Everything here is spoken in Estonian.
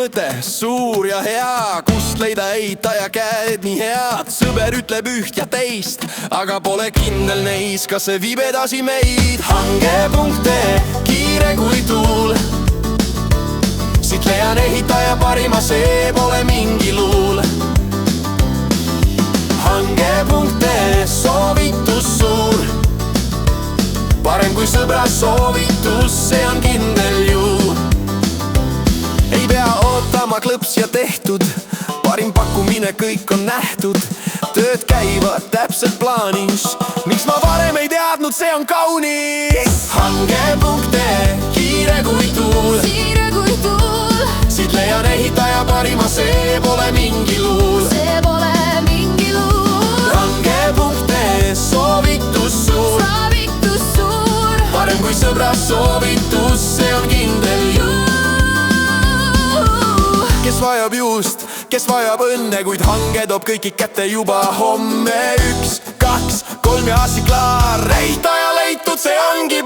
Mõte suur ja hea, kust leida eitaja käed nii head. Sõber ütleb üht ja teist, aga pole kindel neis, kas see viib edasi meid. Hange.ee, kiire kui tuul. Siit leian ehitaja parima, see pole mingi luul. Hange.ee, soovitus suur. Parem kui sõbra soovitus, see on kindel ju. Ei pea ootama klõps ja tehtud, parim pakkumine, kõik on nähtud. Tööd käivad täpselt plaanis, miks ma varem ei teadnud, see on kaunis. Hange.ee, kiire kui tuul. Siit leian ehitaja parima, see pole mingi luul. Hange.ee, soovitus suur. Parem kui sõbra soovitus, see on kindel ju. Kes vajab juust, kes vajab õnne, kuid hange toob kõiki kätte juba homme. 1, 2, 3 ja asi klaar, ehitaja leitud, see ongi